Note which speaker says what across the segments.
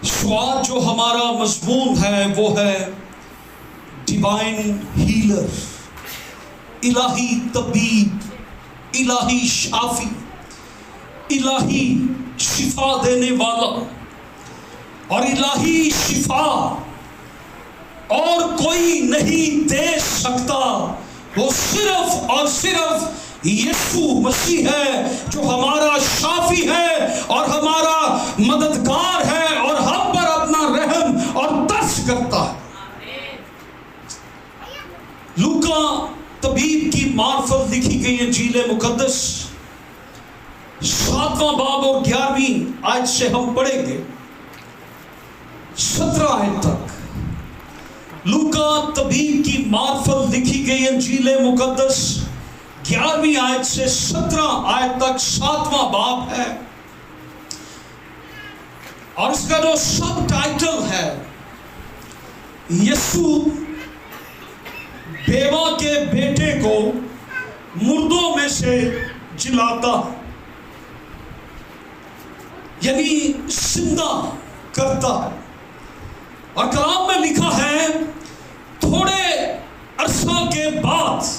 Speaker 1: سواد جو ہمارا مضمون ہے وہ ہے ڈیوائن ہیلر، الہی طبیب، الہی شافی، الہی شفا دینے والا، اور الہی شفا اور کوئی نہیں دے سکتا، وہ صرف اور صرف یسوع مسیح ہے جو ہمارا شافی ہے اور ہمارا مددگار ہے اور ہم پر اپنا رحم اور ترس کرتا ہے۔ لوکا طبیب کی معرفت لکھی گئی انجیل مقدس 7واں باب اور 11ویں آیت سے ہم پڑھیں گے 17 آیت تک۔ لوکا طبیب کی معرفت لکھی گئی انجیل مقدس 11ویں آیت سے 17 آیت تک 7واں باب ہے، اور اس کا جو سب ٹائٹل ہے یسوع بیوہ کے بیٹے کو مردوں میں سے جلاتا ہے، یعنی زندہ کرتا ہے۔ اور کلام میں لکھا ہے تھوڑے عرصہ کے بعد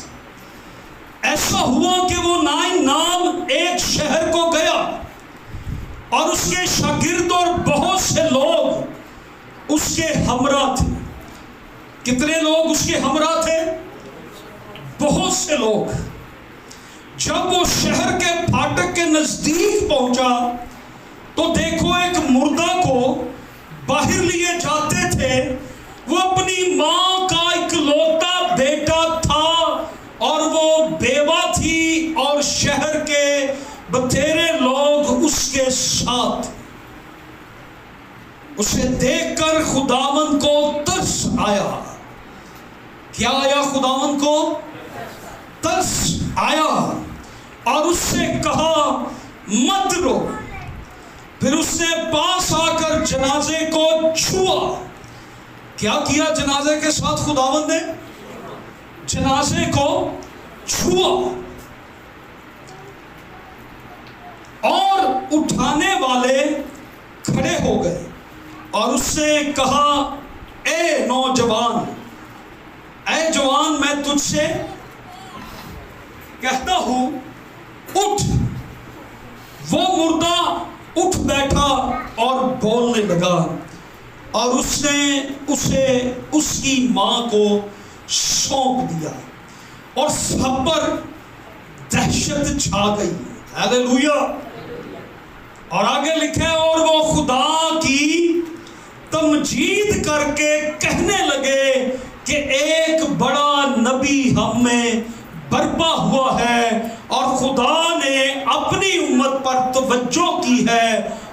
Speaker 1: ایسا ہوا کہ وہ نام ایک شہر کو گیا اور اس کے شاگرد اور بہت سے لوگ اس کے ہمراہ تھے۔ کتنے لوگ اس کے ہمراہ تھے؟ بہت سے لوگ۔ جب وہ شہر کے پھاٹک کے نزدیک پہنچا تو دیکھو ایک مردہ کو باہر لیے جاتے تھے، وہ اپنی ماں کا اکلوتا بیٹا تھا اور وہ بیوہ تھی، اور شہر کے بتیرے لوگ اس کے ساتھ۔ اسے دیکھ کر خداوند کو ترس آیا۔ کیا آیا؟ خداوند کو ترس آیا اور اس سے کہا مت رو۔ پھر اس نے پاس آ کر جنازے کو چھوا۔ کیا کیا جنازے کے ساتھ خداوند نے؟ جنازے کو چھوا، اور اٹھانے والے کھڑے ہو گئے اور اس سے کہا اے نوجوان، اے جوان، میں تجھ سے کہتا ہوں اٹھ۔ وہ مردہ اٹھ بیٹھا اور بولنے لگا، اور اس نے اسے اس کی ماں کو سونپ دیا، اور سب پر دہشت چھا گئی۔ ہیلیلویا۔ اور آگے لکھے اور وہ خدا کی تمجید کر کے کہنے لگے کہ ایک بڑا نبی ہم میں برپا ہوا ہے، اور خدا نے اپنی امت پر توجہ کی ہے،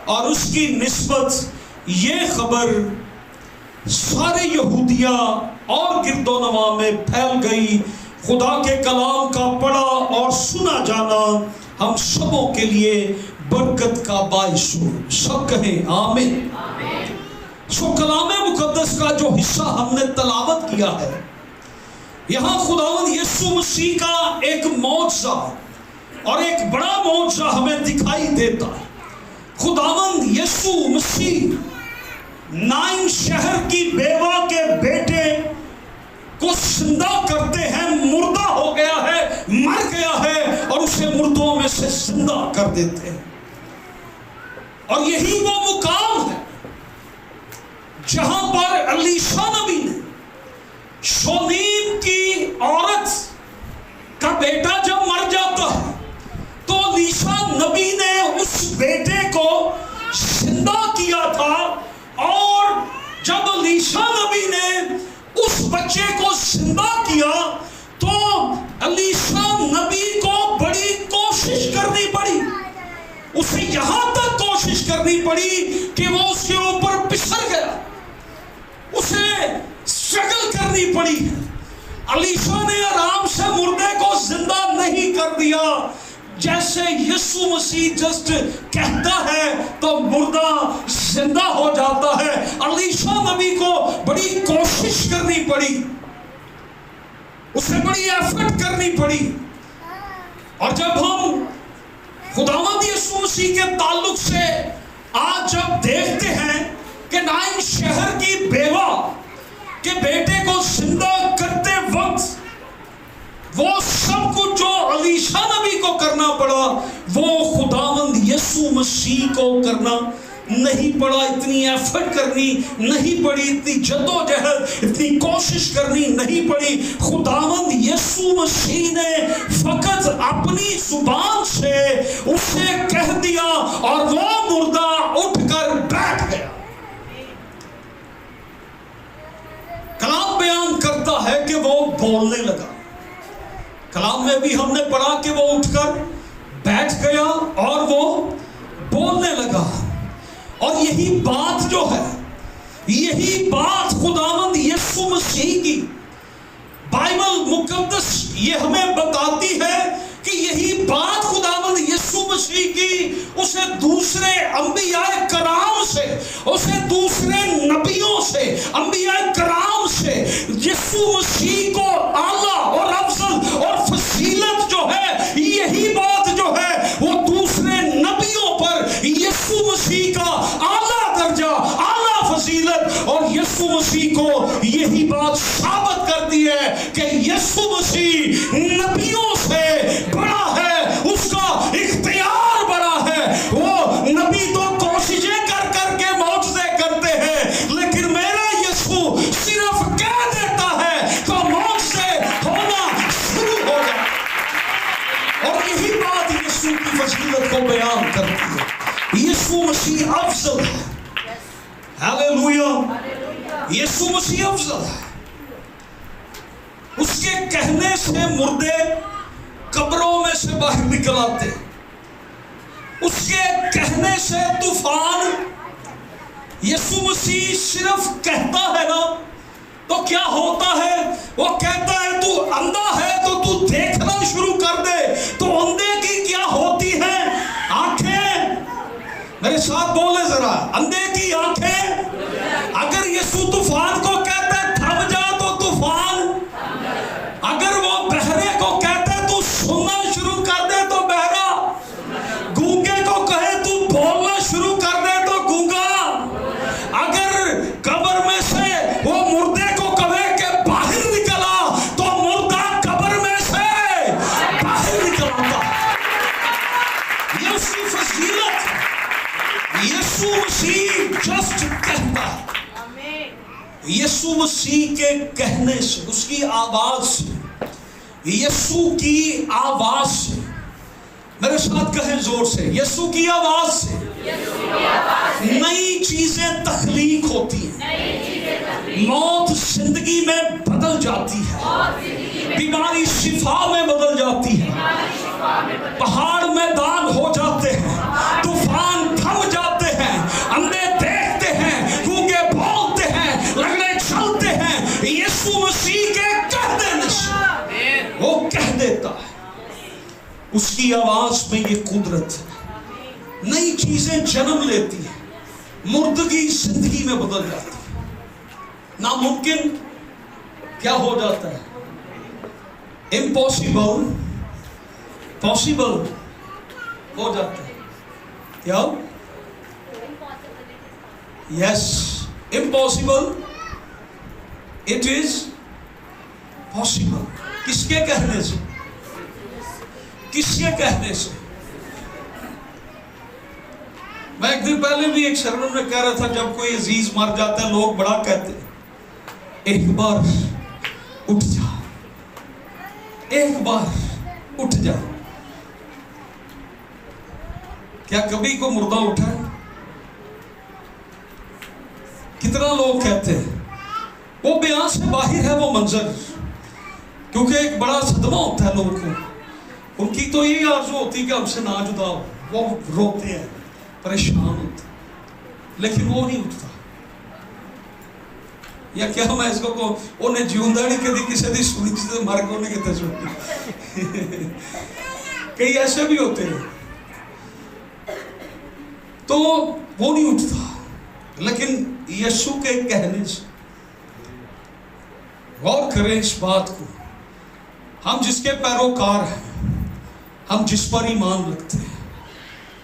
Speaker 1: اور اس کی نسبت یہ خبر سارے یہودیہ اور گرد و نواح میں پھیل گئی۔ خدا کے کلام کا پڑھا اور سنا جانا ہم سبوں کے لیے برکت کا باعث ہو۔ سب کہیں آمین۔ سو کلام مقدس کا جو حصہ ہم نے تلاوت کیا ہے، یہاں خداوند یسوع مسیح کا ایک معجزہ اور ایک بڑا معجزہ ہمیں دکھائی دیتا ہے۔ خداوند یسوع مسیح نائن شہر کی بیوہ کے بیٹے کو زندہ کرتے ہیں۔ مردہ ہو گیا ہے، مر گیا ہے، اور اسے مردوں میں سے زندہ کر دیتے ہیں۔ اور یہی وہ مقام ہے جہاں پر الیشا نبی نے شونیم کی عورت کا بیٹا جب مر جاتا ہے تو الیشا نبی نے اس بیٹے کو زندہ کیا تھا، اور جب الیشا نبی نے اس بچے کو زندہ کیا تو الیشا نبی کو بڑی کوشش کرنی پڑی۔ اسے یہاں تک کوشش کرنی پڑی کہ وہ اس کے اوپر پسر گیا، اسے اسٹرگل کرنی پڑی۔ الیشا نے آرام سے مردے کو زندہ نہیں کر دیا، جیسے یسوع مسیح جسٹ کہتا ہے تو مردہ زندہ ہو جاتا ہے۔ الیشا نبی کو بڑی کوشش کرنی پڑی، اسے بڑی ایفرٹ کرنی پڑی۔ اور جب ہم خداوند یسوع مسیح کے تعلق سے آج جب دیکھتے ہیں کہ نہ اس شہر کی بیوہ کے بیٹے کو زندہ کرتے وقت وہ سب کچھ جو علیشا نبی کو کرنا پڑا وہ خداوند یسوع مسیح کو کرنا نہیں پڑا. اتنی ایفرٹ کرنی نہیں پڑی, اتنی جدوجہد, اتنی کوشش کرنی نہیں پڑی. خداوند یسوع مسیح نے فقط اپنی زبان سے اسے کہہ دیا اور وہ مردہ اٹھ کر بیٹھ گیا. کلام بیان کرتا ہے کہ وہ بولنے لگا. کلام میں بھی ہم نے پڑھا کہ وہ اٹھ کر بیٹھ گیا اور وہ بولنے لگا. اور یہی بات جو ہے, یہی بات خداوند یسوع مسیح کی بائبل مقدس یہ ہمیں بتاتی ہے کہ یہی بات خداوند یسوع مسیح کی اسے دوسرے انبیاء کرام سے, اسے دوسرے نبیوں سے, انبیاء کرام سے یسوع مسیح کو اعلیٰ اور افضل اور فضیلت جو ہے, یہی بات جو ہے وہ دوسرے نبیوں پر یسوع مسیح کا اعلیٰ درجہ, اعلیٰ فضیلت, اور یسوع مسیح کو یہی بات ثابت کرتی ہے کہ یسوع مسیح نبیوں سے بڑا ہے, اس کا اختیار بڑا ہے. وہ نبی تو کوششیں کر کر کے معجزے کرتے ہیں, لیکن میرا یسوع صرف کہہ دیتا ہے تو معجزے ہونا شروع ہو جائے. اور یہی بات یسوع کی فضیلت کو بیان کرتی ہے. یسوع مسیح افضل ہے. ہاللیلویا. یسوع مسیح افضل ہے. اس کے کہنے سے مردے قبروں میں سے باہر نکل آتے, اس کے کہنے سے طوفان. یسوع مسیح صرف کہتا ہے نا تو کیا ہوتا ہے, وہ کہتا ہے تو اندھا ہے تو تو دیکھنا شروع کر دے. تو اندھے کی کیا ہوتی ہیں آنکھیں, میرے ساتھ بولے ذرا, اندھے کی آنکھیں. اگر یسوع طوفان کو کہتا ہے تھم جا تو طوفان, اگر وہ بہرے کو کہتا ہے تو سننا شروع کر دے تو بہرا, گونگے کو کہے تو بولنا شروع کر دے تو گونگا, اگر قبر میں سے وہ مردے کو کہے کہ باہر نکلا تو مردہ قبر میں سے باہر نکل آتا. یہ اس کی فضیلت. یسوع مسیح جسٹ کہتا ہے. یسوع مسیح کے کہنے سے, اس کی آواز سے, یسوع کی آواز سے, میرے ساتھ کہیں زور سے, یسوع کی آواز سے نئی چیزیں تخلیق ہوتی ہیں. موت زندگی میں بدل جاتی ہے, بیماری شفا میں بدل جاتی ہے, پہاڑ میدان ہو جاتے ہیں, طوفان تھم جاتے ہیں, اندھے دیکھتے ہیں, گونگے بولتے ہیں, لنگڑے چلتے ہیں. یسوع مسیح کے کہہ دینے سے وہ کہہ دیتا ہے. اس کی آواز میں یہ قدرت ہے. نئی چیزیں جنم لیتی ہیں, مردگی زندگی میں بدل جاتی ہے. ناممکن کیا ہو جاتا ہے, امپاسبل پاسبل ہو جاتا ہے. کیا؟ یس, امپاسبل اٹ از پاسبل. کس کے کہنے سے, کس کے کہنے سے. میں ایک دن پہلے بھی ایک سرمن میں کہہ رہا تھا, جب کوئی عزیز مر جاتا ہے لوگ بڑا کہتے ہیں ایک بار اٹھ جا, ایک بار اٹھ جا. کیا کبھی کو مردہ اٹھا ہے؟ کتنا لوگ کہتے ہیں, وہ بیان سے باہر ہے وہ منظر, کیونکہ ایک بڑا صدمہ ہوتا ہے لوگوں کو. ان کی تو یہی آرزو ہوتی کہ ہم سے نہ جدا ہو, وہ روتے ہیں, پریشان ہوتے, لیکن وہ نہیں اٹھتا. یا کیا میں اس کو انہیں جیوندا نہیں کدی کسی دی سنی چیز مر کو نہیں کہتے سنی. کئی ایسے بھی ہوتے ہیں تو وہ نہیں اٹھتا. لیکن یسوع کے کہنے سے غور کریں اس بات کو, ہم جس کے پیروکار ہیں, ہم جس پر ایمان رکھتے ہیں,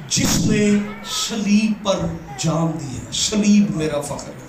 Speaker 1: جس نے صلیب پر جان دی ہے. صلیب میرا فخر ہے.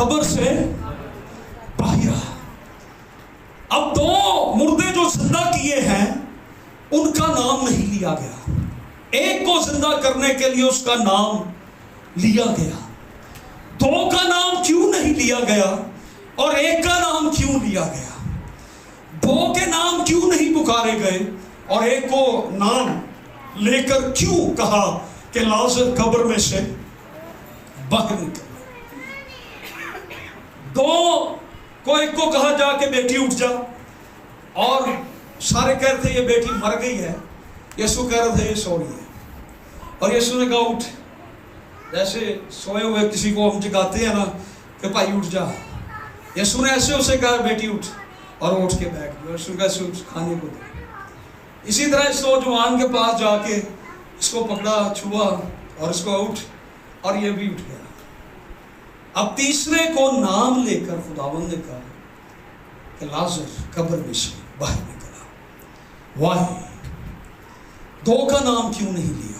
Speaker 1: قبر سے باہر آیا۔ اب دو مردے جو زندہ کیے ہیں ان کا نام نہیں لیا گیا، ایک کو زندہ کرنے کے لیے اس کا نام لیا گیا۔ دو کا نام کیوں نہیں لیا گیا اور ایک کا نام کیوں لیا گیا؟ دو کے نام کیوں نہیں پکارے گئے اور ایک کو نام لے کر کیوں کہا کہ لازر قبر میں سے باہر نکل؟ دو کو ایک کو کہا جا کہ بیٹی اٹھ جا، اور سارے کہہ رہے تھے یہ بیٹی مر گئی ہے، یسوع کہہ رہے تھے یہ سو رہی ہے، اور یسوع نے کہا اٹھ۔ جیسے سوئے ہوئے کسی کو ہم جگاتے ہیں نا کہ بھائی اٹھ جا، یسوع نے ایسے اسے کہا بیٹی اٹھ، اور اٹھ کے بیٹھ گئی، اور یسوع نے کہا کھانے کو دے۔ اسی طرح اس نوجوان کے پاس جا کے اس کو پکڑا، چھوا اور اس کو اٹھ، اور یہ بھی اٹھ گیا۔ اب تیسرے کو نام لے کر خداوند نے کہا کہ لازر قبر میں سے باہر نکلا۔ وائی؟ دو کا نام کیوں نہیں لیا؟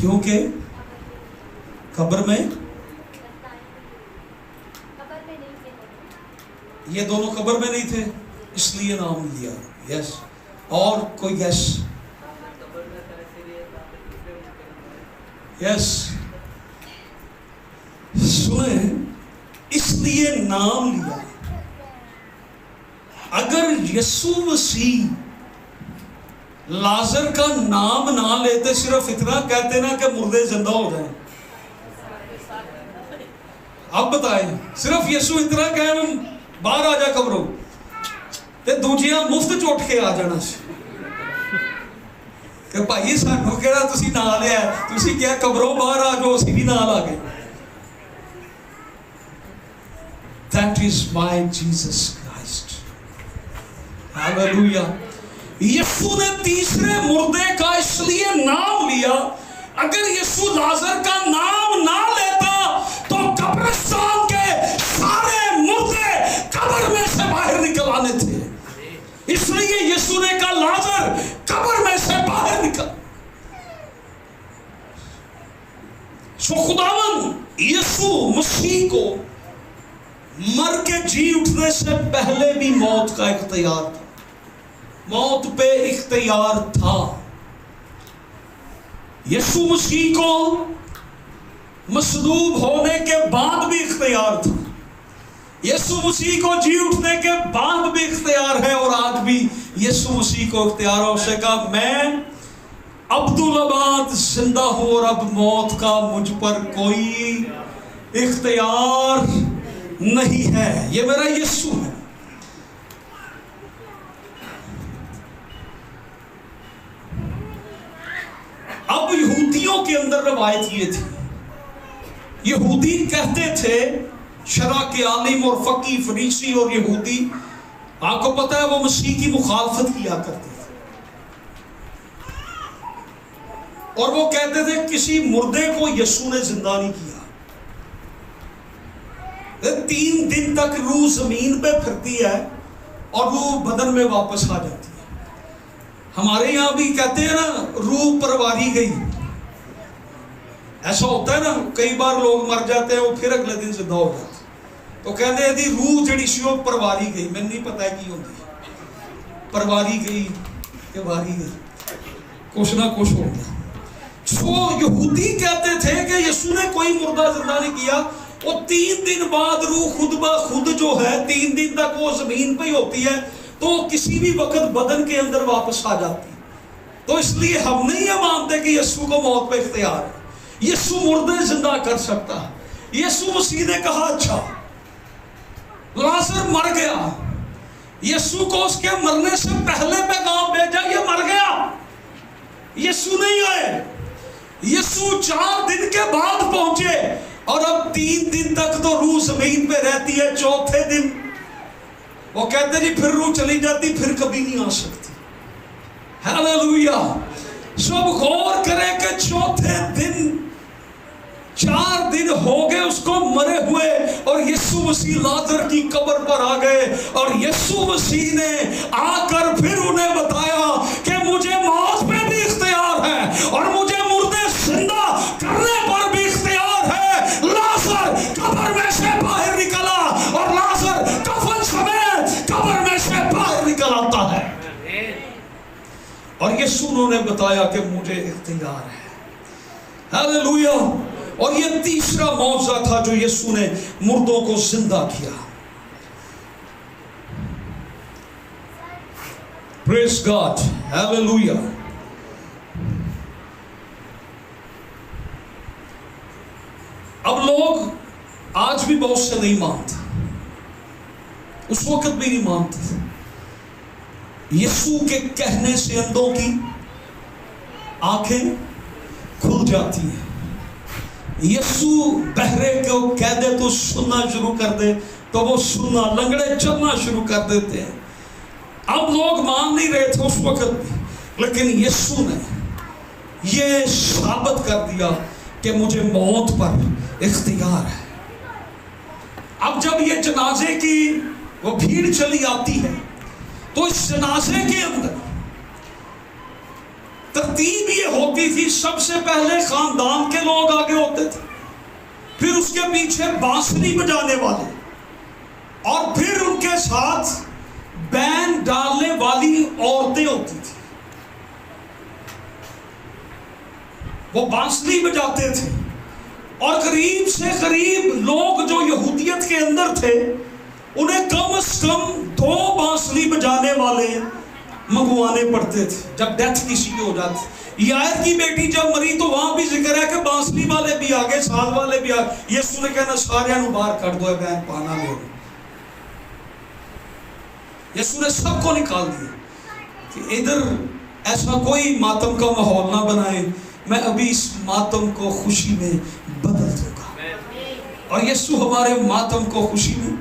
Speaker 1: کیونکہ قبر میں یہ دونوں قبر میں نہیں تھے، اس لیے نام لیا۔ یس، اور کوئی یس؟ یس، سنیں، اس لیے نام لیا۔ اگر یسوع مسیح لازر کا نام نہ لیتے، صرف اتنا کہتے نا کہ مردے زندہ ہو جائیں، اب بتائیں، صرف یسوع اتنا کہیں باہر آ جا قبروں تے دوجیاں مفت چوٹ کے آ جانا سی کہ بھائی سانو کہڑا تسی نال لیا ہے، تسی کیا قبروں باہر آ جاؤ، اسی بھی نال آ گئے۔ That is my Jesus Christ. Hallelujah. یسوع نے تیسرے مردے کا اس لیے نام لیا، اگر یسوع لازر کا نام نہ لیتا تو قبرستان کے سارے مردے قبر میں سے باہر نکل آنے تھے، اس لیے یسوع نے کہا لازر قبر میں سے باہر نکل۔ سو خداوند یسوع مسیح کو مر کے جی اٹھنے سے پہلے بھی موت کا اختیار تھا، موت پہ اختیار تھا۔ یسوع مسیح کو مصلوب ہونے کے بعد بھی اختیار تھا، یسوع مسیح کو جی اٹھنے کے بعد بھی اختیار ہے، اور آج بھی یسوع مسیح کو اختیار ہے۔ اسے کہا میں عبدالآباد زندہ ہوں اور اب موت کا مجھ پر کوئی اختیار نہیں ہے، یہ میرا یسوع ہے۔ اب یہودیوں کے اندر روایت یہ تھی، یہودی کہتے تھے، شرع کے عالم اور فقیہ فریسی اور یہودی، آپ کو پتہ ہے وہ مسیح کی مخالفت کیا کرتے تھے، اور وہ کہتے تھے کسی مردے کو یسوع نے زندہ نہیں کیا، 3 دن تک روح زمین پہ پھرتی ہے اور روح بدن میں واپس آ جاتی ہے۔ ہمارے یہاں بھی کہتے ہیں نا روح پرواری گئی، ایسا ہوتا ہے نا، کئی بار لوگ مر جاتے ہیں وہ پھر اگلے دن زندہ ہو جاتے ہیں، تو کہتے ہیں دی روح جڑی سی وہ پرواری گئی، میں نہیں پتا کی ہوتی، پرواری گئی کہ واری گئی، کچھ نہ کچھ ہو گیا۔ سو یہودی کہتے تھے کہ یسوع نے کوئی مردہ زندہ نہیں کیا، وہ 3 دن بعد روح خود بخود جو ہے 3 دن تک وہ زمین پہ ہی ہوتی ہے، تو کسی بھی وقت بدن کے اندر واپس آ جاتی ہے۔ تو اس لیے ہم نہیں یہ مانتے کہ یسوع کو موت پہ اختیار ہے، یسوع مردے زندہ کر سکتا ہے۔ یسوع مسیح نے کہا اچھا لازر مر گیا، یسوع کو اس کے مرنے سے پہلے پیغام بھیجا یہ مر گیا، یسوع نہیں آئے، یسوع 4 دن کے بعد پہنچے، اور اب 3 دن تک تو روح زمین پہ رہتی ہے، 4تھے دن وہ کہتے جی پھر روح چلی جاتی، پھر کبھی نہیں آ سکتی۔ ہیلیلویا۔ سب غور کریں کہ 4تھے دن 4 دن ہو گئے اس کو مرے ہوئے، اور یسوع مسیح لازر کی قبر پر آ گئے، اور یسوع مسیح نے آ کر پھر انہیں بتایا کہ مجھے موت پہ بھی اختیار ہے، اور مجھے مردے زندہ اور یسوع نے بتایا کہ مجھے اختیار ہے. ہاللویا. اور یہ تیسرا معجزہ تھا جو یسوع نے مردوں کو زندہ کیا. پریز گاڈ. ہاللویا. اب لوگ آج بھی بہت سے نہیں مانتے، اس وقت بھی نہیں مانتے. یسوع کے کہنے سے اندھوں کی آنکھیں کھل جاتی ہیں. یسوع بہرے کو کہہ دے تو سننا شروع کر دے تو وہ سننا، لنگڑے چلنا شروع کر دیتے ہیں. اب لوگ مان نہیں رہے تھے اس وقت بھی، لیکن یسوع نے یہ ثابت کر دیا کہ مجھے موت پر اختیار ہے. اب جب یہ جنازے کی وہ بھیڑ چلی آتی ہے تو اس جنازے کے اندر ترتیب یہ ہوتی تھی، سب سے پہلے خاندان کے لوگ آگے ہوتے تھے، پھر اس کے پیچھے بانسری بجانے والے، اور پھر ان کے ساتھ بین ڈالنے والی عورتیں ہوتی تھی. وہ بانسری بجاتے تھے، اور قریب سے قریب لوگ جو یہودیت کے اندر تھے انہیں کم از کم 2 بانسری بجانے والے منگوانے پڑتے تھے جب ڈیتھ کسی کی ہو جاتی. یائر کی بیٹی جب مری تو وہاں بھی ذکر ہے کہ بانسری والے بھی آگے، ساز والے بھی آگے. یسوع نے کہنا سارے نو باہر کر دو، بہن پانا لے. یسوع نے سب کو نکال دیا کہ ادھر ایسا کوئی ماتم کا ماحول نہ بنائے، میں ابھی اس ماتم کو خوشی میں بدل دوں گا. اور یسوع ہمارے ماتم کو خوشی میں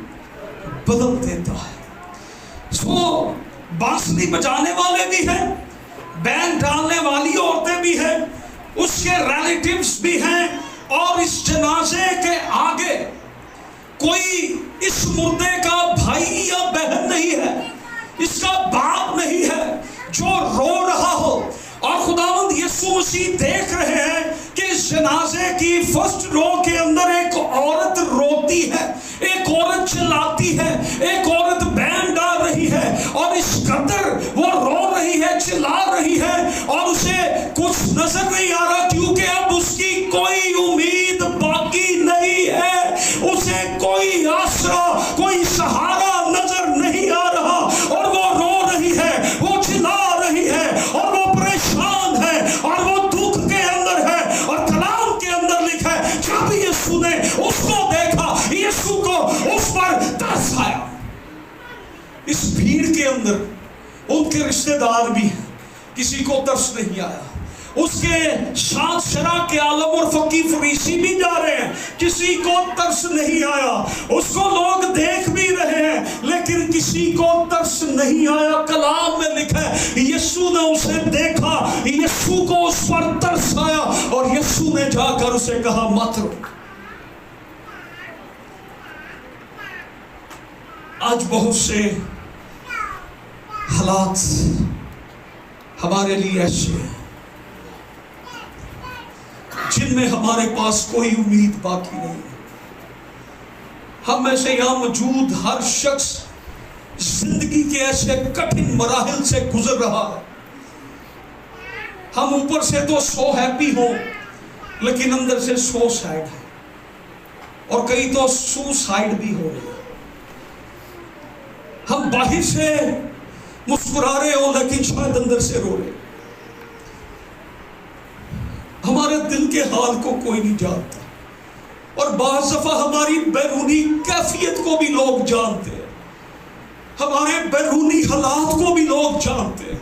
Speaker 1: بدل دیتا ہے. سو بانسری بجانے والے بھی ہیں، بین ڈالنے والی عورتیں بھی ہیں، اس کے ریلیٹیوز بھی ہیں، اور اس جنازے کے آگے کوئی اس مردے کا بھائی یا بہن نہیں ہے، اس کا باپ نہیں ہے جو رو رہا ہو. اور خداوند یسوع مسیح دیکھ رہے ہیں کہ اس جنازے کی فرسٹ رو کے اندر ایک عورت روتی ہے، ایک عورت چلاتی ہے، ایک عورت بین ڈال رہی ہے، اور اس قدر وہ رو رہی ہے، چلا رہی ہے، اور اسے کچھ نظر نہیں آ رہا کیونکہ اب اس کی کوئی امید باقی نہیں ہے. اسے کوئی آسرا، کوئی سہارا نظر نہیں آ رہا، اور وہ رو رہی ہے، وہ چلا رہی ہے، اور وہ پریشان ہے، اور وہ دکھ کے اندر ہے. اور کلام کے اندر لکھا ہے جب یسوع نے اس کو دیکھا، یسوع کو اس پر ترس آیا. اس بھیڑ کے اندر ان کے رشتہ دار بھی ہیں، کسی کو ترس نہیں آیا. اس کے ساتھ شرع کے عالم اور فقی فریسی بھی جا رہے ہیں، کسی کو ترس نہیں آیا. اس کو لوگ دیکھ بھی رہے ہیں لیکن کسی کو ترس نہیں آیا. کلام میں لکھا ہے یسوع نے اسے دیکھا، یسوع کو اس پر ترس آیا، اور یسوع نے جا کر اسے کہا مت رو. آج بہت سے حالات ہمارے لیے ایسے ہیں جن میں ہمارے پاس کوئی امید باقی نہیں ہے. ہم میں سے یہاں موجود ہر شخص زندگی کے ایسے کٹھن مراحل سے گزر رہا ہے. ہم اوپر سے تو سو ہیپی ہو لیکن اندر سے سو سیڈ ہے، اور کئی تو سوسائڈ بھی ہو رہے ہیں. ہم باہر سے مسکرا رہے ہو لیکن شاید اندر سے رو رہے. ہمارے دل کے حال کو کوئی نہیں جانتا، اور بعض دفعہ ہماری بیرونی کیفیت کو بھی لوگ جانتے ہیں، ہمارے بیرونی حالات کو بھی لوگ جانتے ہیں،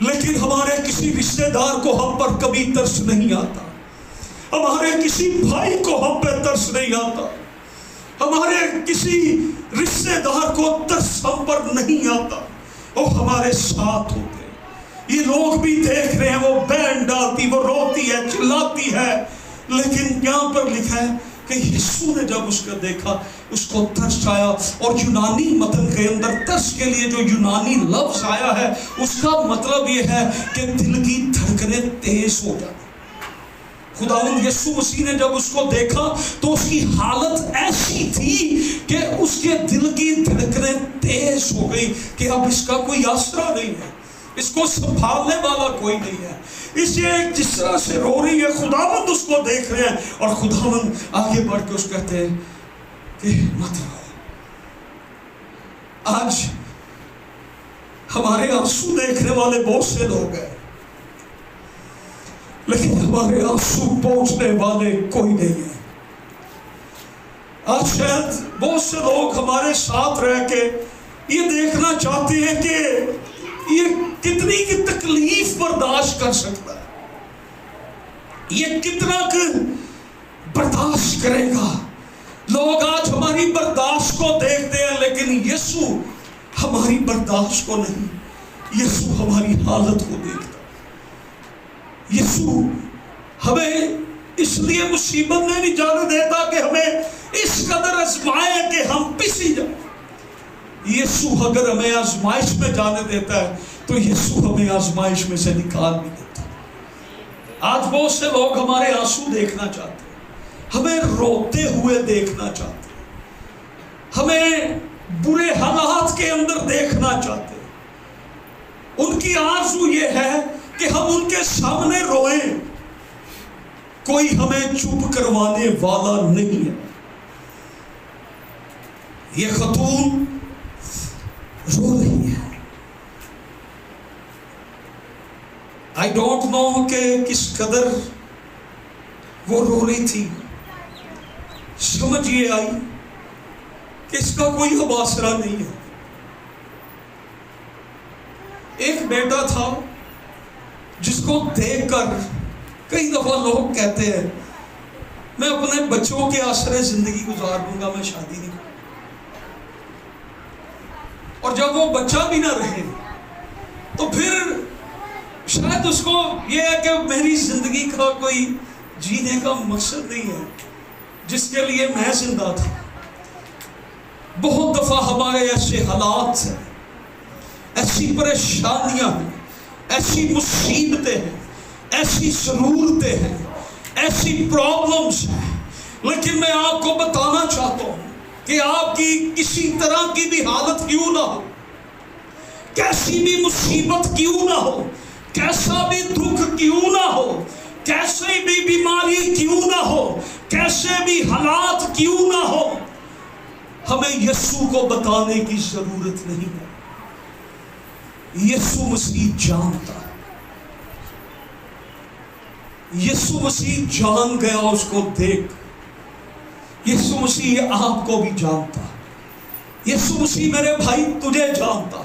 Speaker 1: لیکن ہمارے کسی رشتہ دار کو ہم پر کبھی ترس نہیں آتا، ہمارے کسی بھائی کو ہم پہ ترس نہیں آتا، ہمارے کسی رشتہ دار کو ترس ہم پر نہیں آتا. وہ ہمارے ساتھ ہوتے. یہ لوگ بھی دیکھ رہے ہیں، وہ بین ڈالتی، وہ روتی ہے، چلاتی ہے، لیکن یہاں پر لکھا ہے کہ یسوع نے جب اس کو دیکھا اس کو ترس آیا. اور یونانی متن کے اندر ترس کے لیے جو یونانی لفظ آیا ہے اس کا مطلب یہ ہے کہ دل کی دھڑکنیں تیز ہو جاتی. خداوند یسوع مسیح نے جب اس کو دیکھا تو اس کی حالت ایسی تھی کہ اس کے دل کی دھڑکنیں تیز ہو گئی کہ اب اس کا کوئی آسرا نہیں ہے، اس کو سنبھالنے والا کوئی نہیں ہے. اسے جس طرح سے رو رہی ہے خداوند اس کو دیکھ رہے ہیں اور خداوند آگے بڑھ کے اس کہتے ہیں کہ مت رو. آج ہمارے آنسو دیکھنے والے بہت سے لوگ ہیں لیکن ہمارے آنسو پہنچنے والے کوئی نہیں ہے. آج شاید بہت سے لوگ ہمارے ساتھ رہ کے یہ دیکھنا چاہتے ہیں کہ یہ کتنی کی تکلیف برداشت کر سکتا ہے, یہ کتنا برداشت کرے گا. لوگ آج ہماری برداشت کو دیکھتے ہیں لیکن یسوع ہماری برداشت کو نہیں, یسوع ہماری حالت کو دیکھتا. یسوع ہمیں اس لیے مصیبت میں نہیں جانے دیتا کہ ہمیں اس قدر آزمائے کہ ہم پسی جائیں. یسوع اگر ہمیں آزمائش میں جانے دیتا ہے تو یسوع ہمیں آزمائش میں سے نکال بھی دیتا ہے. آج بہت سے لوگ ہمارے آنسو دیکھنا چاہتے ہیں, ہمیں روتے ہوئے دیکھنا چاہتے ہیں, ہمیں برے حالات کے اندر دیکھنا چاہتے ہیں. ان کی آرزو یہ ہے کہ ہم ان کے سامنے روئیں, کوئی ہمیں چپ کروانے والا نہیں ہے. یہ خاتون رو رہی ہے. I don't know کہ کس قدر وہ رو رہی تھی. سمجھ یہ آئی کہ اس کا کوئی اب آسرا نہیں ہے. ایک بیٹا تھا جس کو دیکھ کر کئی دفعہ لوگ کہتے ہیں میں اپنے بچوں کے آسرے زندگی گزار دوں گا, میں شادی نہیں کروں. اور جب وہ بچہ بھی نہ رہے تو پھر شاید اس کو یہ ہے کہ میری زندگی کا کوئی جینے کا مقصد نہیں ہے جس کے لیے میں زندہ تھا. بہت دفعہ ہمارے ایسے حالات ہیں, ایسی پریشانیاں ہیں, ایسی مصیبتیں ہیں, ایسی ضرورتیں ہیں, ایسی پرابلمز ہیں, لیکن میں آپ کو بتانا چاہتا ہوں کہ آپ کی کسی طرح کی بھی حالت کیوں نہ ہو, کیسی بھی مصیبت کیوں نہ ہو, کیسا بھی دکھ کیوں نہ ہو, کیسے بھی بیماری کیوں نہ ہو, کیسے بھی حالات کیوں نہ ہو, ہمیں یسوع کو بتانے کی ضرورت نہیں ہے. یسوع مسیح جانتا ہے. یسوع مسیح جان گیا اس کو دیکھ. یسوع مسیح آپ کو بھی جانتا. یسوع مسیح میرے بھائی تجھے جانتا.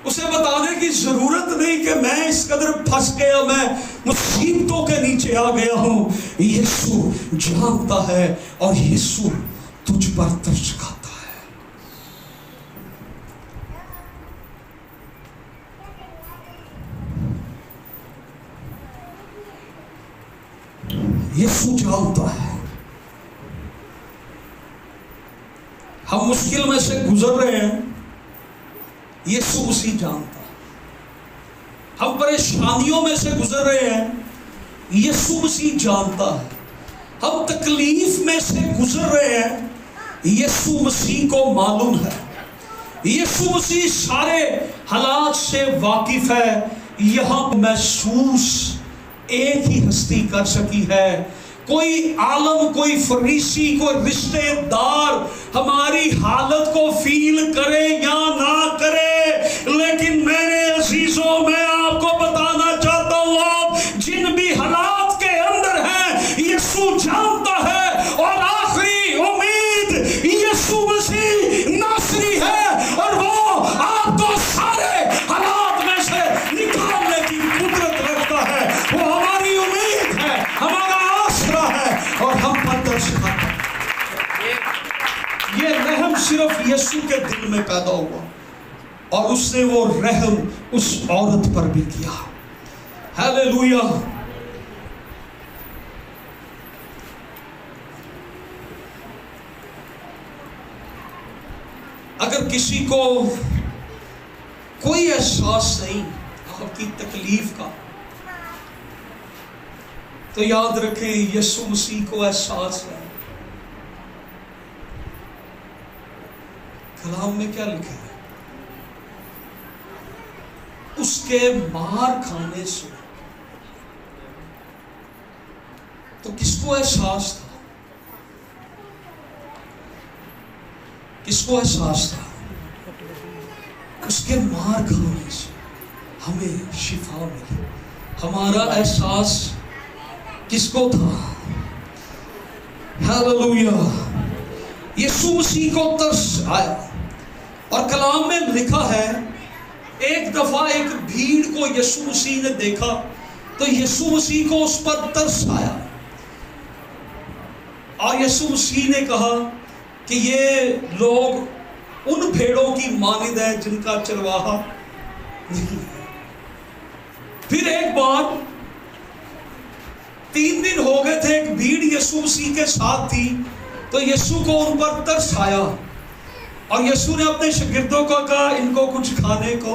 Speaker 1: اسے بتانے کی ضرورت نہیں کہ میں اس قدر پھنس گیا, میں مصیبتوں کے نیچے آ گیا ہوں. یسوع جانتا ہے اور یسوع تجھ پر ترس کھاتا ہے. یسوع جانتا ہے. ہم مشکل میں سے گزر رہے ہیں, یسوع مسیح جانتا. ہم پریشانیوں میں سے گزر رہے ہیں, یسوع مسیح جانتا ہے. ہم تکلیف میں سے گزر رہے ہیں, یسوع مسیح کو معلوم ہے. یسوع مسیح سارے حالات سے واقف ہے. یہاں محسوس ایک ہی ہستی کر سکی ہے. کوئی عالم, کوئی فریسی, کوئی رشتہ دار ہماری حالت کو فیل کرے یا نہ کرے, لیکن میرے عزیزوں میں آپ کو بتانا چاہتا ہوں, آپ جن بھی حالات کے اندر ہیں یسوع جانتا ہے. اور آخری امید یسوع مسیح ناصری ہے اور وہ آپ کو سارے حالات میں سے نکالنے کی قدرت رکھتا ہے. وہ ہماری امید ہے, ہمارا آسرا ہے اور ہم پر ترس کھاتا ہے. یہ رحم صرف یسوع کے دل میں پیدا ہوا اور اس نے وہ رحم اس عورت پر بھی کیا. ہیلیلویا. اگر کسی کو کوئی احساس نہیں آپ کی تکلیف کا تو یاد رکھیں یسوع مسیح کو احساس ہے. کلام میں کیا لکھا ہے؟ اس کے مار کھانے سے تو کس کو احساس تھا؟ کس کو احساس تھا؟ اس کے مار کھانے سے ہمیں شفا ملی. ہمارا احساس کس کو تھا؟ ہیلیلویا. یسوع مسیح کو ترس آیا، اور کلام میں لکھا ہے ایک دفعہ ایک بھیڑ کو یسوع مسیح نے دیکھا تو یسوع مسیح کو اس پر ترس آیا، اور یسوع مسیح نے کہا کہ یہ لوگ ان بھیڑوں کی مانند ہیں جن کا چرواہا نہیں ہے. پھر ایک بار 3 دن ہو گئے تھے، ایک بھیڑ یسوع مسیح کے ساتھ تھی، تو یسوع کو ان پر ترس آیا، اور یسوع نے اپنے شاگردوں کو کہا ان کو کچھ کھانے کو.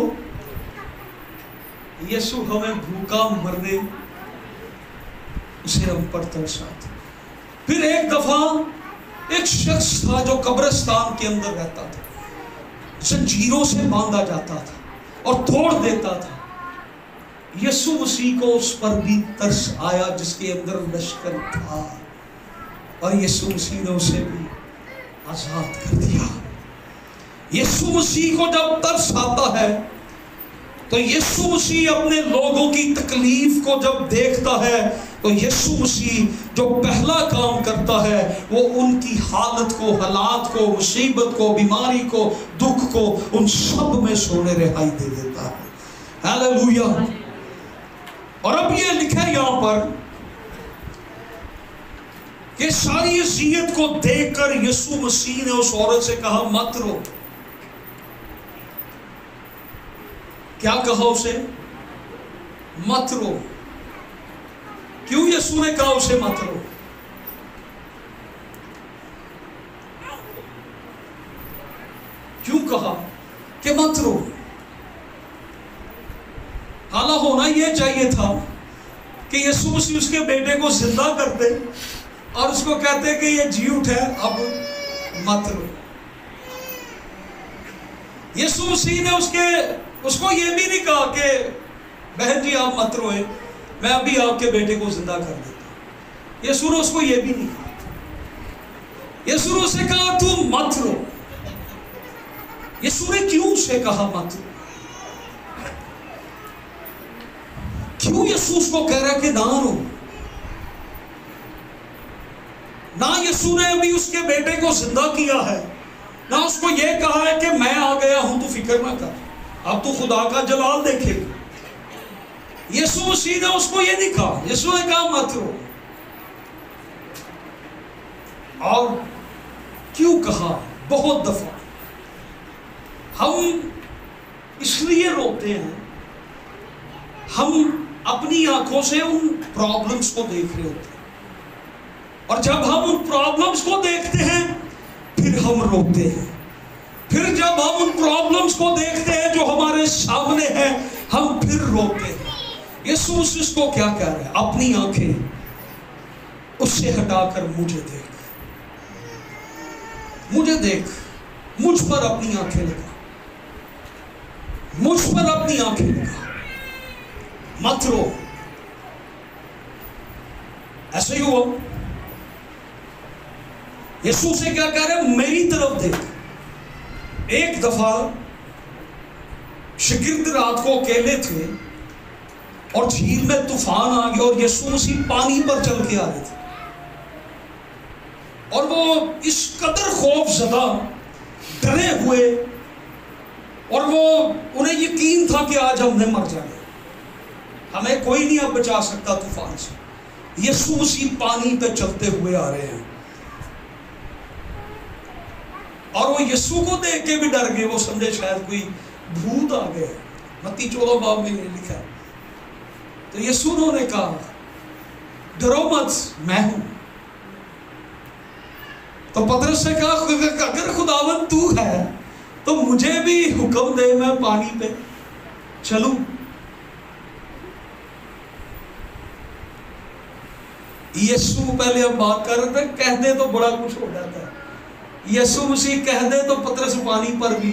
Speaker 1: یسوع ہمیں بھوکا مرنے، اسے ہم پر ترس آتا. پھر ایک دفعہ ایک شخص تھا جو قبرستان کے اندر رہتا تھا، زنجیروں سے باندھا جاتا تھا اور توڑ دیتا تھا. یسوع مسیح کو اس پر بھی ترس آیا جس کے اندر لشکر تھا، اور یسوع مسیح نے اسے بھی آزاد کر دیا. یسوع مسیح کو جب ترس آتا ہے تو یسوع مسیح اپنے لوگوں کی تکلیف کو جب دیکھتا ہے تو یسوع مسیح جو پہلا کام کرتا ہے وہ ان کی حالت کو، حالات کو، مصیبت کو، بیماری کو، دکھ کو، ان سب میں سے انہیں رہائی دے دیتا ہے. ہیلیلویا. اور اب یہ لکھا ہے یہاں پر کہ ساری اذیت کو دیکھ کر یسوع مسیح نے اس عورت سے کہا مت رو. کیا کہا اسے؟ مت رو. کیوں یسوع نے کہا اسے مت رو؟ کیوں کہا کہ مت رو؟ حالانکہ ہونا یہ چاہیے تھا کہ یسوع مسیح اس کے بیٹے کو زندہ کرتے اور اس کو کہتے کہ یہ جی اٹھے، اب مت رو. یسوع مسیح نے اس کو یہ بھی نہیں کہا کہ بہن جی آپ مت روئے، میں ابھی آپ کے بیٹے کو زندہ کر دیتا ہوں. یسوع نے اس کو یہ بھی نہیں کہا. یسوع نے اسے کہا تو مت رو. یسوع نے کیوں اسے کہا مت رو؟ کیوں یسوع اس کو کہہ رہا ہے کہ نہ رو؟ نہ یسوع نے ابھی اس کے بیٹے کو زندہ کیا ہے، نہ اس کو یہ کہا ہے کہ میں آ گیا ہوں تو فکر نہ کر، اب تو خدا کا جلال دیکھے گا. یسوع مسیح نے اس کو یہ نہیں کہا. یسوع نے کہا مت رو. اور کیوں کہا؟ بہت دفعہ ہم اس لیے روتے ہیں، ہم اپنی آنکھوں سے ان پرابلمز کو دیکھ رہے ہوتے ہیں، اور جب ہم ان پرابلمز کو دیکھتے ہیں پھر ہم روتے ہیں. پھر جب ہم ان پرابلمز کو دیکھتے ہیں جو ہمارے سامنے ہیں ہم پھر روتے ہیں. یسوع اس کو کیا کہہ رہا ہے؟ اپنی آنکھیں اس سے ہٹا کر مجھے دیکھ، مجھے دیکھ، مجھ پر اپنی آنکھیں لگا، مجھ پر اپنی آنکھیں لگا، مت رو. ایسے ہی ہوا. یسوع سے کیا کہہ رہے ہیں؟ میری طرف دیکھ. ایک دفعہ شاگرد رات کو اکیلے تھے اور جھیل میں طوفان آ گیا اور یسوع مسیح پانی پر چل کے آ رہے تھے، اور وہ اس قدر خوف زدہ، ڈرے ہوئے، اور وہ انہیں یقین تھا کہ آج ہم نے مر جائیں، ہمیں کوئی نہیں اب بچا سکتا طوفان سے. یسوع مسیح پانی پہ چلتے ہوئے آ رہے ہیں، اور وہ یسوع کو دیکھ کے بھی ڈر گئے. وہ سمجھے شاید کوئی بھوت آ گئے. متی 14 باب میں لکھا ہے. تو یسوع نے کہا ڈرو مت، میں ہوں. تو پطرس نے کہا اگر خداوند تو ہے تو مجھے بھی حکم دے، میں پانی پہ چلوں. یسوع پہلے ہم بات کر رہے تھے، کہہ دے تو بڑا کچھ ہو جاتا ہے. یسوع مسیح کہہ دے تو پطرس پانی پر بھی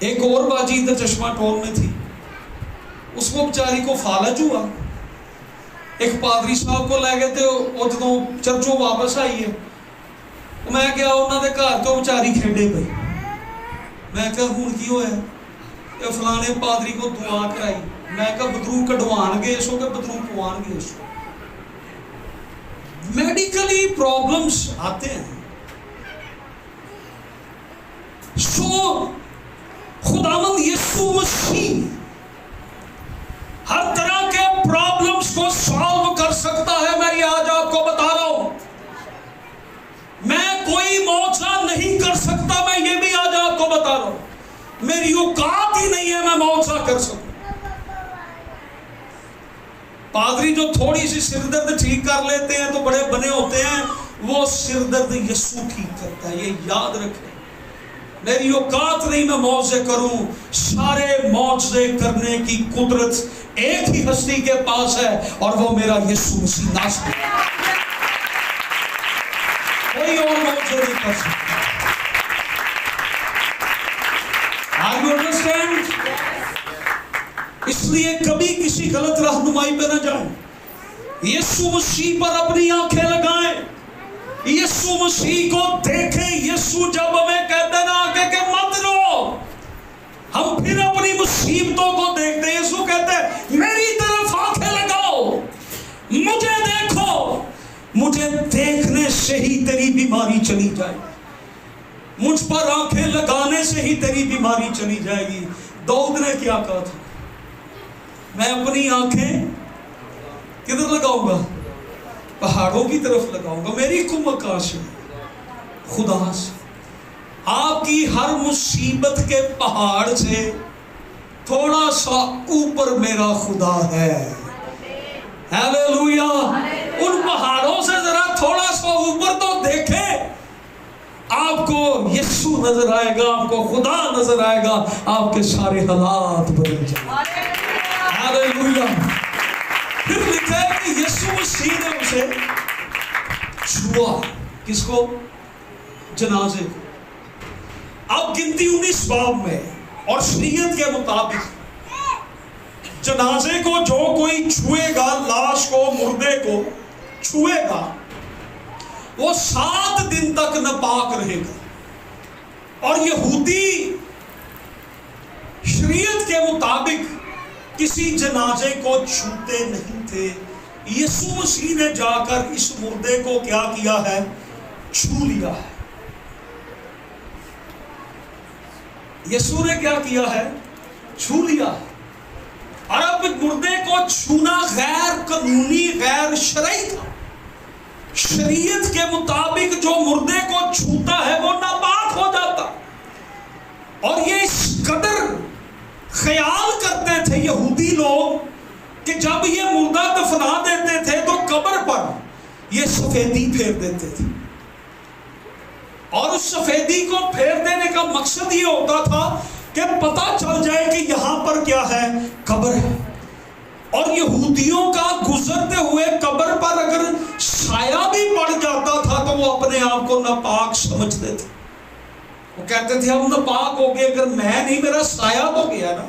Speaker 1: ایک اور باجی ادھر چشمہ ٹول میں تھی، اس کو بیچاری کو فالج ہوا، ایک پادری صاحب کو لے گئے تھے، وہ جدوں چرچوں واپس آئی ہے، میں کیا انہوں نے گھر تو بیچاری کھیڈے پئی، میں کہا ہوں کی ہویا ہے، فلانے پادری کو دعا کرائی، میں کہا بدرو کڈوان گے سو کہ بدرو پوان گے سو۔ میڈیکلی پرابلمز آتے ہیں، سو خداوند یسوع مسیح ہر طرح کے پرابلمز کو سالو کر سکتا ہے۔ میں یہ آج آپ کو بتا رہا ہوں، میں کوئی معجزہ نہیں کر سکتا، میں یہ بھی آج آپ کو بتا رہا ہوں، میری اوقات ہی نہیں ہے میں معجزہ کر سکوں۔ پادری جو تھوڑی سی سر درد ٹھیک کر لیتے ہیں تو بڑے بنے ہوتے ہیں، وہ سر درد یسوع ٹھیک کرتا ہے، یہ یاد رکھیں۔ میری اوقات نہیں میں معجزے کروں، سارے معجزے کرنے کی قدرت ایک ہی ہستی کے پاس ہے اور وہ میرا یسوع مسیح ناصری ہے، کوئی اور معجزے نہیں کر سکتا۔ Are you understand؟ اس لیے کبھی کسی غلط رہنمائی پہ نہ جائیں، یسوع مسیح پر اپنی آنکھیں لگائیں، یسوع مسیح کو دیکھیں۔ یسوع جب ہمیں کہتے ہیں نا آگے کہ مت رو، ہم پھر اپنی مصیبتوں کو دیکھتے ہیں۔ یسوع کہتے ہیں میری طرف آنکھیں لگاؤ، مجھے دیکھو، مجھے دیکھنے سے ہی تیری بیماری چلی جائے گی، مجھ پر آنکھیں لگانے سے ہی تیری بیماری چلی جائے گی۔ داؤد نے کیا کہا تھا؟ میں اپنی آنکھیں کدھر لگاؤں گا؟ پہاڑوں کی طرف لگاؤں گا، میری کمک کہاں سے؟ خدا سے۔ آپ کی ہر مصیبت کے پہاڑ سے تھوڑا سا اوپر میرا خدا ہے۔ ہیلیلویا۔ ان پہاڑوں سے ذرا تھوڑا سا اوپر تو دیکھیں، آپ کو یسوع نظر آئے گا، آپ کو خدا نظر آئے گا، آپ کے سارے حالات بدل جائیں گے۔ ہیلیلویا۔ پھر لکھا ہے کہ یسوع مسیح نے اسے چھوا، کس کو؟ جنازے کو۔ اب گنتی 19 باب میں اور شریعت کے مطابق جنازے کو جو کوئی چھوئے گا، لاش کو، مردے کو چھوئے گا، وہ 7 دن تک ناپاک رہے گا۔ اور یہودی شریعت کے مطابق کسی جنازے کو چھوتے نہیں تھے۔ یسوع مسیح نے جا کر اس مردے کو کیا کیا ہے؟ چھو لیا ہے۔ یسوع نے کیا کیا ہے؟ چھو لیا ہے۔ اور اب مردے کو چھونا غیر قانونی، غیر شرعی تھا۔ شریعت کے مطابق جو مردے کو چھوتا ہے وہ ناپاک ہو جاتا۔ اور یہ اس قدر خیال کرتے تھے یہودی لوگ کہ جب یہ مردہ دفنا دیتے تھے تو قبر پر یہ سفیدی پھیر دیتے تھے، اور اس سفیدی کو پھیر دینے کا مقصد یہ ہوتا تھا کہ پتہ چل جائے کہ یہاں پر کیا ہے؟ قبر ہے۔ اور یہودیوں کا گزرتے ہوئے قبر پر اگر سایہ بھی پڑ جاتا تھا تو وہ اپنے آپ کو ناپاک سمجھتے تھے۔ وہ کہتے تھے ہم ناپاک ہو گئے، اگر میں نہیں، میرا سایہ تو گیا نا،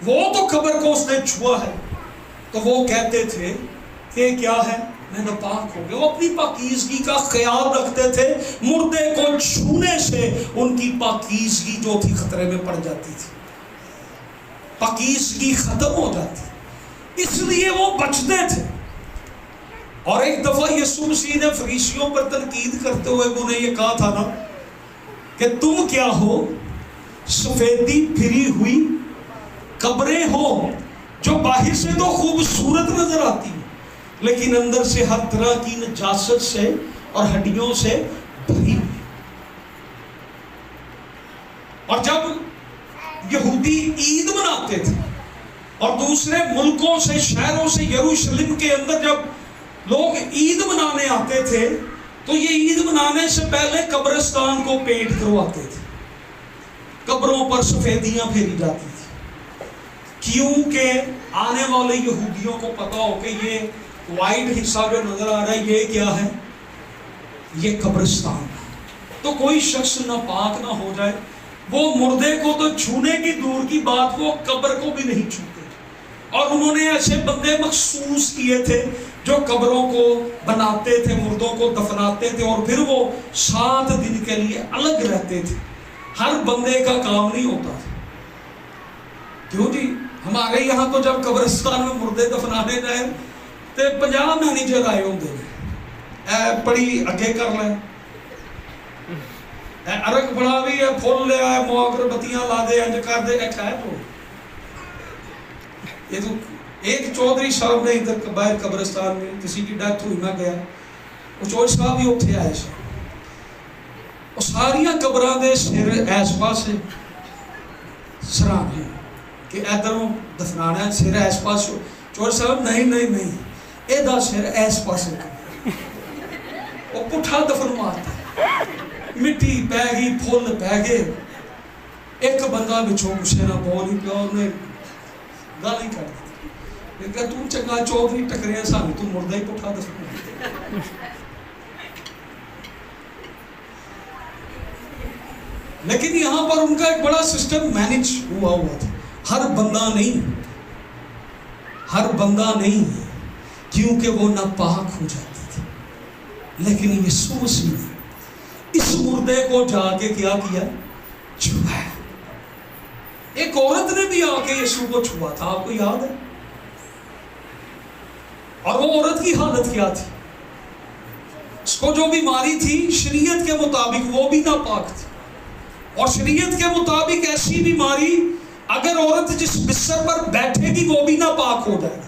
Speaker 1: وہ تو قبر کو اس نے چھوا ہے، تو وہ کہتے تھے کہ کیا ہے؟ میں ناپاک ہو گیا۔ وہ اپنی پاکیزگی کا خیال رکھتے تھے، مردے کو چھونے سے ان کی پاکیزگی جو تھی خطرے میں پڑ جاتی تھی، پاکیزگی ختم ہو جاتی، اس لیے وہ بچتے تھے۔ اور ایک دفعہ یسوع مسیح نے فریسیوں پر تنقید کرتے ہوئے انہیں یہ کہا تھا نا کہ تم کیا ہو؟ سفیدی پھری ہوئی قبریں ہو جو باہر سے تو خوبصورت نظر آتی ہیں لیکن اندر سے ہر طرح کی نجاست سے اور ہڈیوں سے بھری ہوئی۔ اور جب یہودی عید مناتے تھے اور دوسرے ملکوں سے، شہروں سے، یروشلم کے اندر جب لوگ عید منانے آتے تھے تو یہ عید منانے سے پہلے قبرستان کو پینٹ کرواتے تھے، قبروں پر سفیدیاں پھیری جاتی تھی، کیونکہ آنے والے یہودیوں کو پتا ہو کہ یہ وائٹ حصہ جو نظر آ رہا ہے یہ کیا ہے؟ یہ قبرستان ہے، تو کوئی شخص ناپاک نہ ہو جائے وہ مردے کو تو چھونے کی دور کی بات، وہ قبر کو بھی نہیں چھوتے. اور انہوں نے ایسے بندے مخصوص کیے تھے جو قبروں کو بناتے تھے، مردوں کو دفناتے تھے، اور پھر وہ 7 دن کے لیے الگ رہتے تھے. ہر بندے کا کام نہیں ہوتا تھا. کیوں جی؟ ہمارے یہاں تو جب قبرستان میں مردے دفنانے جائے تو 50 مینیجر آئے ہوں گے، پڑی اگے کر لیں، ارک بڑا بھی ہے، پھول لے آئے، موگر بتیاں لا دے، انج کر دے. ایک ہے تو یہ تو ایک چودھری صاحب نے ادھر باہر قبرستان میں کسی کی ڈیتھ ہوئی، میں گیا، وہ چودھری صاحب بھی اٹھے آئے سے، وہ ساریاں قبراں دے سر ایس پاسے سرانے کہ ادھروں دفنانا ہے، سر ایس پاس. چودھری صاحب نہیں ایدھا سر ایس پاسے وہ پٹھا دفن مارتا، مٹی پہ گئی، پھول پہ گئے. ایک بندہ بچھو گسے نہ بول ہی پیا، انہیں گالی کر دی کہ تم چنگا چودھری ٹکریا سان، تم مردہ ہی پٹھا دفن. لیکن یہاں پر ان کا ایک بڑا سسٹم مینج ہوا تھا. ہر بندہ نہیں کیونکہ وہ ناپاک ہو جاتے تھے. لیکن یسوع مسیح نے اس مردے کو جا کے کیا چھوا. ایک عورت نے بھی آ کے یسوع کو چھوا تھا، آپ کو یاد ہے؟ اور وہ عورت کی حالت کیا تھی؟ اس کو جو بیماری تھی شریعت کے مطابق وہ بھی ناپاک تھی. اور شریعت کے مطابق ایسی بیماری اگر عورت جس بستر پر بیٹھے گی وہ بھی ناپاک ہو جائے گا.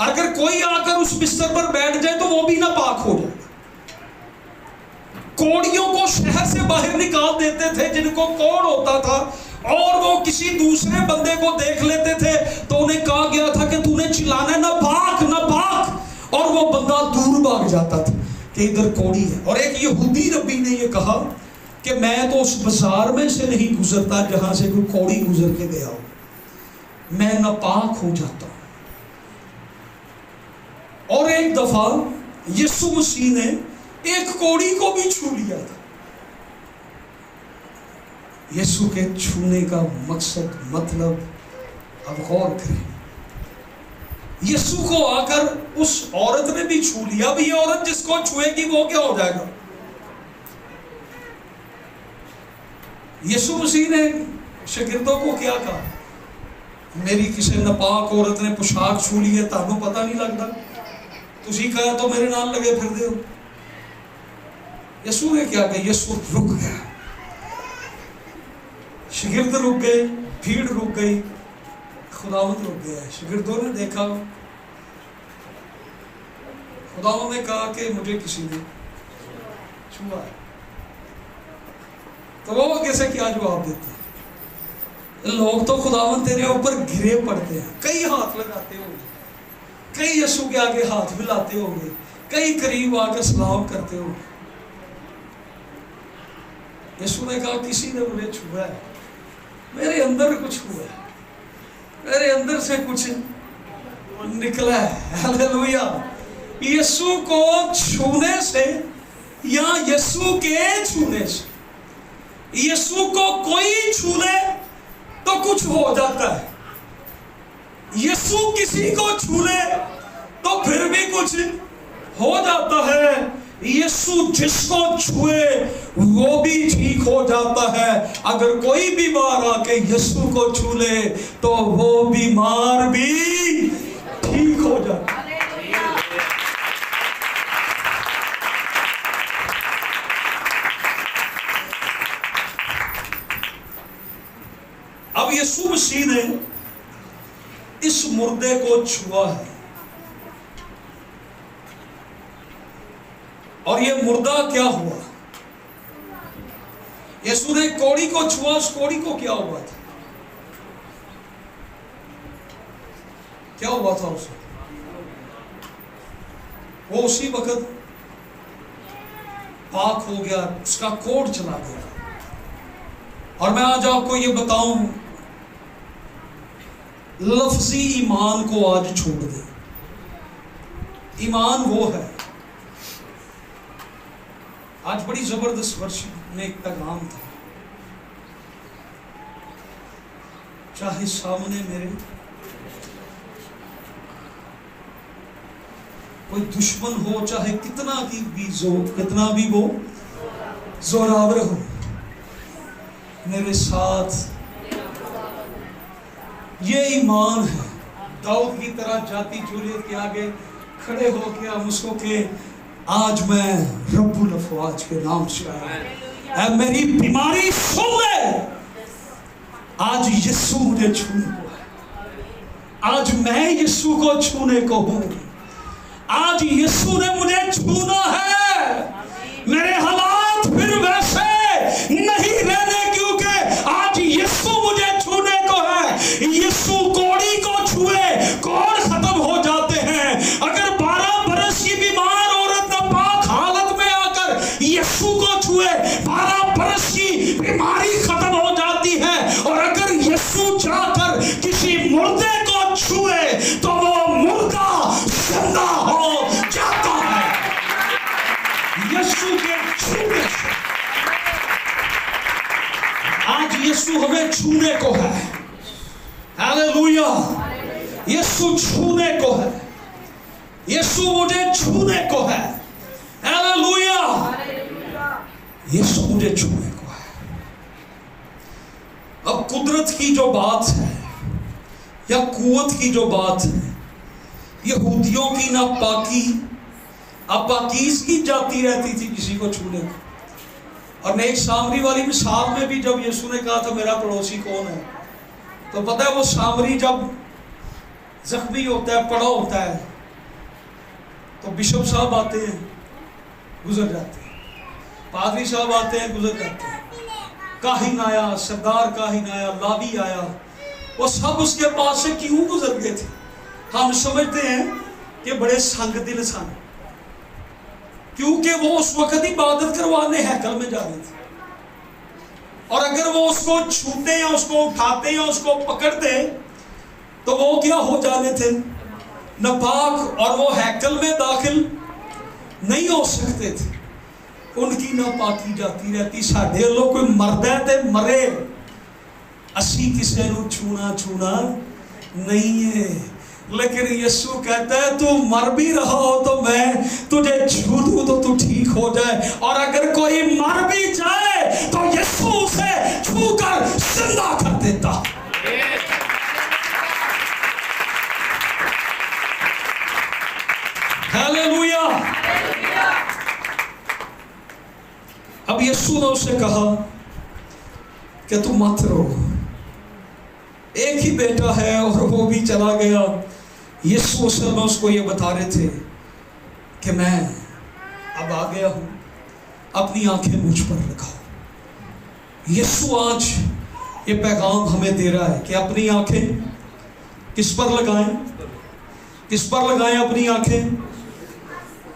Speaker 1: اگر کوئی آ کر اس بستر پر بیٹھ جائے تو وہ بھی ناپاک ہو جائے گا. کوڑیوں کو شہر سے باہر نکال دیتے تھے جن کو کوڑ ہوتا تھا، اور وہ کسی دوسرے بندے کو دیکھ لیتے تھے تو انہیں کہا گیا تھا کہ تو نے چلانا ناپاک ناپاک، اور وہ بندہ دور بھاگ جاتا تھا کہ ادھر کوڑی ہے. اور ایک یہودی ربی نے یہ کہا کہ میں تو اس بازار میں سے نہیں گزرتا جہاں سے کوئی کوڑی گزر کے گیا ہو، میں ناپاک ہو جاتا ہوں. اور ایک دفعہ یسوع مسیح نے ایک کوڑی کو بھی چھو لیا تھا. یسوع کے چھونے کا مقصد مطلب اب غور کریں. یسوع کو آ کر اس عورت نے بھی چھو لیا. اب یہ عورت جس کو چھوئے گی وہ کیا ہو جائے گا؟ یسوع مسیح نے شاگردوں کو کیا کہا؟ میری کسی ناپاک عورت نے پوشاک چھو لی ہے، تانوں پتہ نہیں لگتا، تسی کہا تو میرے نال لگے پھر دے ہو. یسوع نے کیا کہا؟ یسوع رک گیا. شاگرد رک گئے، بھیڑ رک گئی، خداوند رک گیا. شاگردوں نے دیکھا، خداوند نے کہا کہ مجھے کسی نے چھوا ہے. تو وہ کیسے کیا جواب دیتے ہیں؟ لوگ تو خداوند تیرے اوپر گرے پڑتے ہیں، کئی ہاتھ لگاتے ہوں گے، کئی یسوع کے آگے ہاتھ ملاتے ہوں گے، کئی قریب آ کر سلام کرتے ہوں گے. یسوع نے کہا کسی نے مجھے چھوا ہے، میرے اندر کچھ ہوا ہے، میرے اندر سے کچھ نکلا ہے. ہلیلویا. یسوع کو چھونے سے یا یسوع کے چھونے سے، یسوع کو کوئی چھو لے تو کچھ ہو جاتا ہے. یسوع کسی کو چھو لے تو پھر بھی کچھ ہو جاتا ہے. یسوع جس کو چھوئے وہ بھی ٹھیک ہو جاتا ہے. اگر کوئی بیمار آ کے یسوع کو چھو لے تو وہ بیمار بھی ٹھیک ہو جاتا ہے. اب یسوع مسیح نے اس مردے کو چھوا ہے، اور یہ مردہ کیا ہوا؟ یسوع نے کوڑی کو چھوا، اس کوڑی کو کیا ہوا تھا؟ کیا ہوا تھا اسے؟ وہ اسی وقت پاک ہو گیا، اس کا کوڑ چلا گیا. اور میں آج آپ کو یہ بتاؤں، لفظی ایمان کو آج چھوڑ دیں. ایمان وہ ہے. آج بڑی زبردست ورشپ میں ایک پیغام تھا. چاہے سامنے میرے کوئی دشمن ہو، چاہے کتنا بھی وہ زوراور ہو، میرے ساتھ یہ ایمان ہے۔ داؤد کی طرح جاتی جولیت کے آگے کھڑے ہو کے ہم اس کو کہ آج میں رب الافواج کے نام سے آیا، اے میری بیماری سن لے، آج یسوع مجھے چھونے کو ہے، آج میں یسوع کو چھونے کو ہوں، آج یسوع نے مجھے چھونا ہے، میرے حالات پھر ویسے نہیں رہنے، کیونکہ آج یسوع مجھے چھونے کو ہے۔ یسوع کوڑی کو چھوئے کوڑ ختم ہو جاتے ہیں۔ اگر 12 برس کی بیمار عورت ناپاک حالت میں آ کر یسوع کو چھوئے، 12 برس کی بیماری ختم ہو جاتی ہے۔ اور اگر یسوع جا کر کسی مردے کو چھوئے تو وہ مردہ زندہ ہو جاتا ہے، یسوع کے چھونے سے۔ آج یسوع ہمیں چھونے کو ہے، ہاللویا، یسوع چھونے کو ہے، یسوع مجھے چھونے کو ہے، ہاللویا، یسوع مجھے چھونے کو ہے۔ اب قدرت کی جو بات ہے یا قوت کی جو بات ہے، یہودیوں کی ناپاکی اپاکیزگی جاتی رہتی تھی کسی کو چھونے کو۔ اور نیک سامری والی مثال میں بھی جب یسوع نے کہا تھا میرا پڑوسی کون ہے، تو پتہ ہے وہ سامری جب زخمی ہوتا ہے، پڑا ہوتا ہے، تو بشپ صاحب آتے ہیں، گزر جاتے ہیں، پادری صاحب آتے ہیں، گزر جاتے ہیں، کاہن آیا، سردار کاہن آیا، لاوی آیا، وہ سب اس کے پاس سے کیوں گزر گئے تھے؟ ہم سمجھتے ہیں کہ بڑے سنگ دل سن، کیونکہ وہ اس وقت عبادت کروانے ہیکل میں جا رہے تھے، اور اگر وہ اس کو چھوتے یا اس کو اٹھاتے یا اس کو پکڑتے تو وہ کیا ہو جانے تھے؟ ناپاک، اور وہ ہیکل میں داخل نہیں ہو سکتے تھے۔ ان کی ناپاکی جاتی رہتی۔ ساڈے لوگ کوئی مرد ہے تے مرے، اسی کسی نو چھونا نہیں ہے، لیکن یسوع کہتا ہے تو مر بھی رہا ہو تو میں تجھے چھو دوں تو تو ٹھیک ہو جائے، اور اگر کوئی مر بھی جائے تو یسوع اسے چھو کر زندہ کر دیتا۔ ہاللویا۔ اب یسوع نے اسے کہا کہ تو مت رو، ایک ہی بیٹا ہے اور وہ بھی چلا گیا۔ یسوع اصل میں اس کو یہ بتا رہے تھے کہ میں اب آ گیا ہوں، اپنی آنکھیں مجھ پر لگاؤ۔ یسوع آج یہ پیغام ہمیں دے رہا ہے کہ اپنی آنکھیں کس پر لگائیں؟ کس پر لگائیں اپنی آنکھیں؟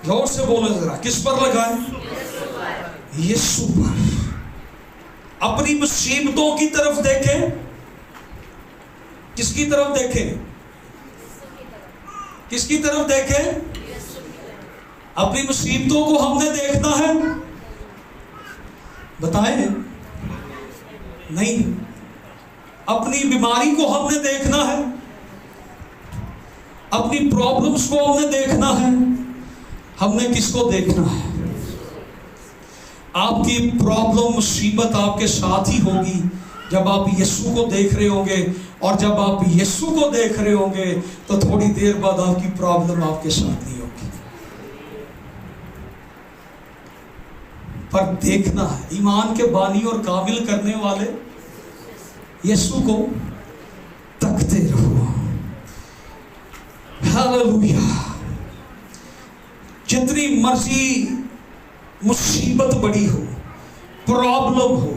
Speaker 1: زور سے بولیں ذرا، کس پر لگائیں؟ یسوع پر۔ اپنی مصیبتوں کی طرف دیکھیں۔ کس کی طرف دیکھیں؟ کس کی طرف دیکھیں؟ اپنی مصیبتوں کو ہم نے دیکھنا ہے؟ بتائیں نہیں۔ اپنی بیماری کو ہم نے دیکھنا ہے؟ اپنی پرابلمز کو ہم نے دیکھنا ہے؟ ہم نے کس کو دیکھنا ہے؟ آپ کی پرابلم مصیبت آپ کے ساتھ ہی ہوگی جب آپ یسوع کو دیکھ رہے ہوں گے، اور جب آپ یسوع کو دیکھ رہے ہوں گے تو تھوڑی دیر بعد آپ کی پرابلم آپ کے ساتھ نہیں ہوگی۔ پر دیکھنا ہے، ایمان کے بانی اور کامل کرنے والے یسوع کو تکتے رہو۔ ہاللویا۔ جتنی مرضی مصیبت بڑی ہو، پرابلم ہو،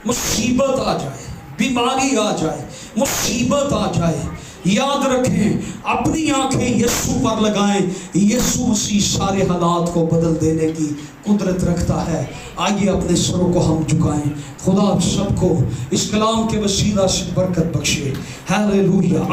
Speaker 1: مصیبت آ جائے، بیماری آ جائے، مصیبت آ جائے، یاد رکھیں اپنی آنکھیں یسوع پر لگائیں۔ یسوع مسیح سارے حالات کو بدل دینے کی قدرت رکھتا ہے۔ آئیے اپنے سروں کو ہم جھکائیں۔ خدا آپ سب کو اس کلام کے وسیلہ سے برکت بخشے۔ ہاللویا۔